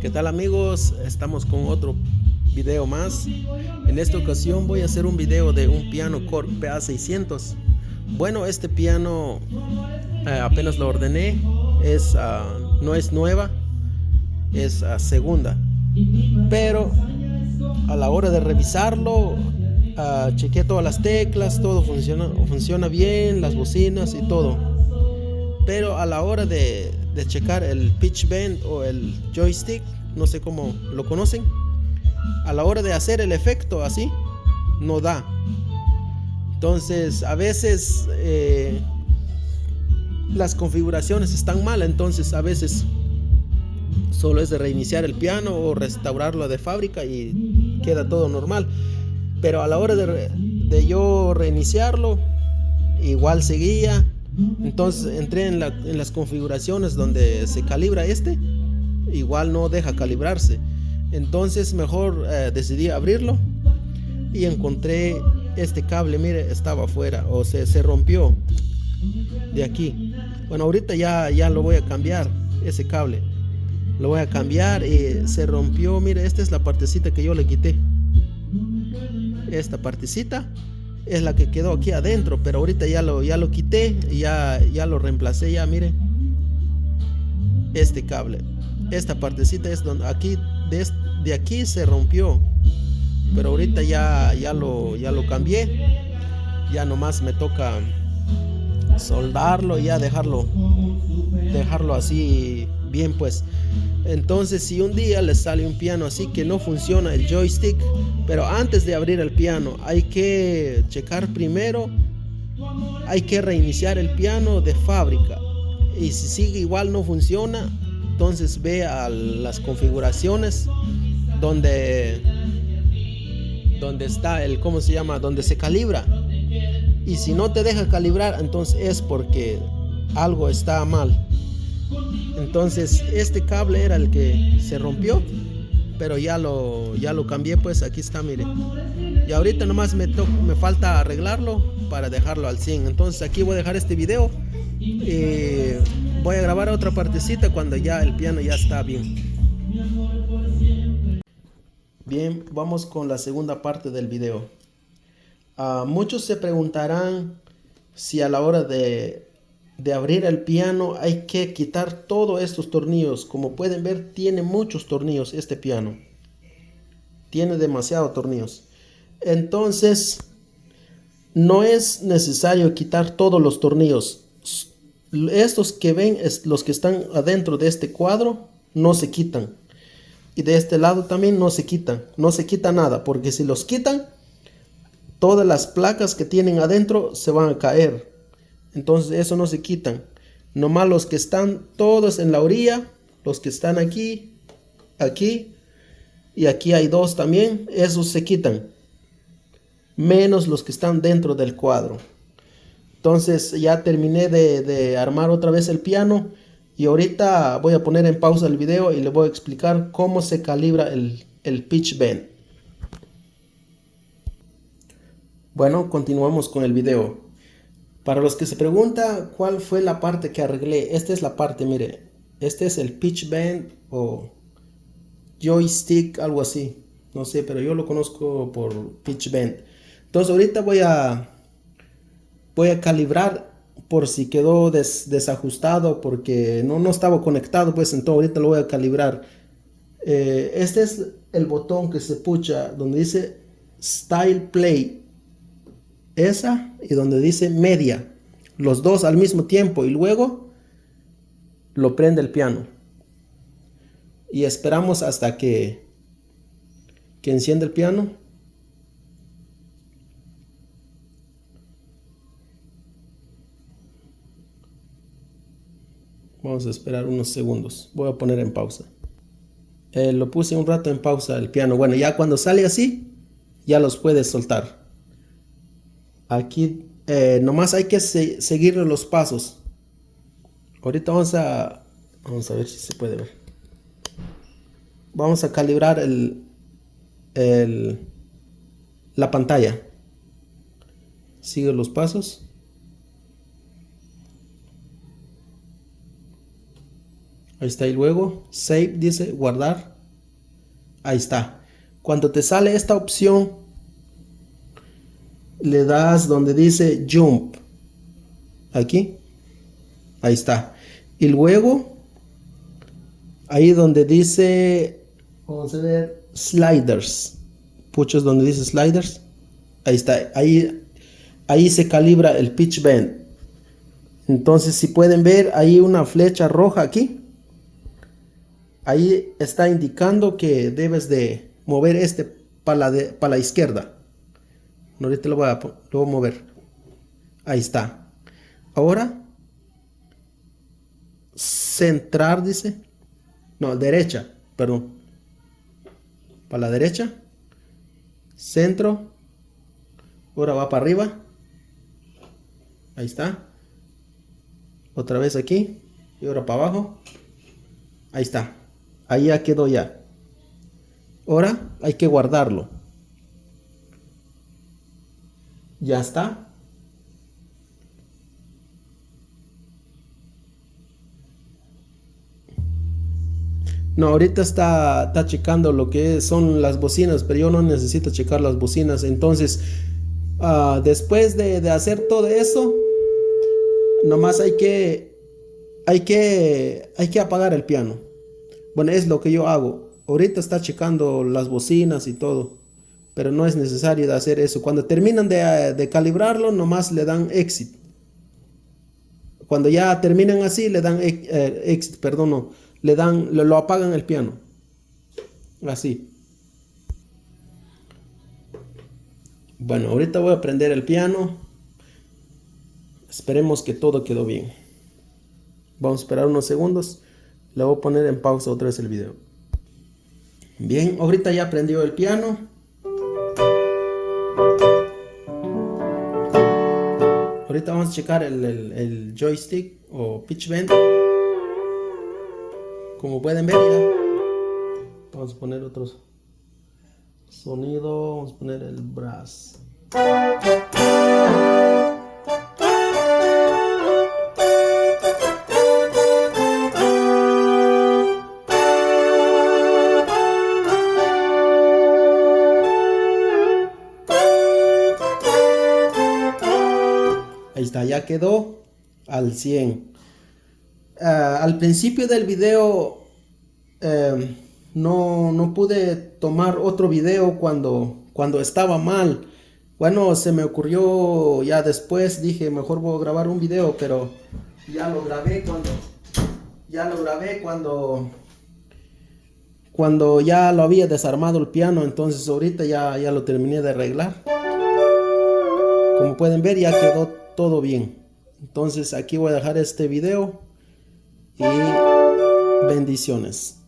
¿Qué tal amigos? Estamos con otro video más. En esta ocasión voy a hacer un video de un piano Korg PA600. Bueno, este piano apenas lo ordené. No es nueva, es segunda. Pero a la hora de revisarlo, chequeé todas las teclas, todo funciona bien, las bocinas y todo. Pero a la hora de checar el pitch bend o el joystick, no sé cómo lo conocen, a la hora de hacer el efecto así, no da. Entonces a veces las configuraciones están mal, entonces a veces solo es de reiniciar el piano o restaurarlo de fábrica y queda todo normal. Pero a la hora de yo reiniciarlo, igual seguía. Entonces entré en las configuraciones donde se calibra igual no deja calibrarse. Entonces mejor decidí abrirlo y encontré este cable. Mire, estaba afuera o se rompió de aquí. Bueno, ahorita ya lo voy a cambiar, ese cable lo voy a cambiar. Y se rompió. Mire, esta es la partecita que yo le quité. Esta partecita es la que quedó aquí adentro, pero ahorita ya lo quité y ya lo reemplacé. Ya mire, este cable, esta partecita es donde aquí de aquí se rompió, pero ahorita ya lo cambié. Ya nomás me toca soldarlo y ya dejarlo así bien, pues. Entonces, si un día les sale un piano así que no funciona el joystick, pero antes de abrir el piano hay que checar primero, hay que reiniciar el piano de fábrica. Y si sigue igual no funciona, entonces ve a las configuraciones donde está el, ¿cómo se llama? Donde se calibra. Y si no te deja calibrar, entonces es porque algo está mal. Entonces este cable era el que se rompió, pero ya lo cambié, pues aquí está, mire. Y ahorita nomás me falta arreglarlo para dejarlo al 100. Entonces aquí voy a dejar este video y voy a grabar otra partecita cuando ya el piano ya está bien. Bien, vamos con la segunda parte del video. Muchos se preguntarán si a la hora de abrir el piano hay que quitar todos estos tornillos. Como pueden ver, tiene muchos tornillos este piano. Tiene demasiados tornillos. Entonces, no es necesario quitar todos los tornillos. Estos que ven, los que están adentro de este cuadro, no se quitan. Y de este lado también no se quitan. No se quita nada, porque si los quitan, todas las placas que tienen adentro se van a caer. Entonces eso no se quitan. Nomás los que están todos en la orilla, los que están aquí, aquí y aquí hay dos también, esos se quitan. Menos los que están dentro del cuadro. Entonces ya terminé de armar otra vez el piano. Y ahorita voy a poner en pausa el video y le voy a explicar cómo se calibra el pitch bend. Bueno, continuamos con el video. Para los que se preguntan cuál fue la parte que arreglé, esta es la parte, mire. Este es el pitch bend o joystick, algo así. No sé, pero yo lo conozco por pitch bend. Entonces ahorita voy a calibrar por si quedó desajustado, porque no estaba conectado, pues entonces ahorita lo voy a calibrar. Este es el botón que se pucha donde dice Style Play. Esa y donde dice media, los dos al mismo tiempo, y luego lo prende el piano y esperamos hasta que encienda el piano. Vamos a esperar unos segundos, voy a poner en pausa. Lo puse un rato en pausa el piano. Bueno, ya cuando sale así ya los puedes soltar. Aquí nomás hay que seguir los pasos. Ahorita vamos a ver si se puede ver. Vamos a calibrar la pantalla. Sigue los pasos. Ahí está. Y luego save, dice guardar. Ahí está. Cuando te sale esta opción, le das donde dice jump. Aquí. Ahí está. Y luego, ahí donde dice, vamos a ver, sliders. Puchos donde dice sliders. Ahí está. Ahí se calibra el pitch bend. Entonces, si pueden ver, hay una flecha roja aquí. Ahí está indicando que debes de mover este para la izquierda. Ahorita lo voy a mover. Ahí está. Ahora, centrar, dice. No, derecha, perdón. Para la derecha. Centro. Ahora va para arriba. Ahí está. Otra vez aquí. Y ahora para abajo. Ahí está. Ahí ya quedó ya. Ahora hay que guardarlo. Ya está. No, ahorita está checando lo que son las bocinas, pero yo no necesito checar las bocinas. Entonces, después de hacer todo eso, nomás hay que apagar el piano. Bueno, es lo que yo hago. Ahorita está checando las bocinas y todo, pero no es necesario de hacer eso. Cuando terminan de calibrarlo, nomás le dan exit. Cuando ya terminan así, le dan exit, perdón, no, lo apagan el piano. Así. Bueno, ahorita voy a prender el piano. Esperemos que todo quedó bien. Vamos a esperar unos segundos. Le voy a poner en pausa otra vez el video. Bien, ahorita ya prendió el piano. Ahorita vamos a checar el joystick o pitch bend. Como pueden ver ya. Vamos a poner otro sonido. Vamos a poner el brass. Ahí está, ya quedó al 100. Al principio del video no pude tomar otro video cuando estaba mal. Bueno, se me ocurrió ya después, dije mejor voy a grabar un video, pero ya lo grabé cuando ya lo había desarmado el piano. Entonces ahorita ya lo terminé de arreglar. Como pueden ver, ya quedó todo bien. Entonces aquí voy a dejar este video y bendiciones.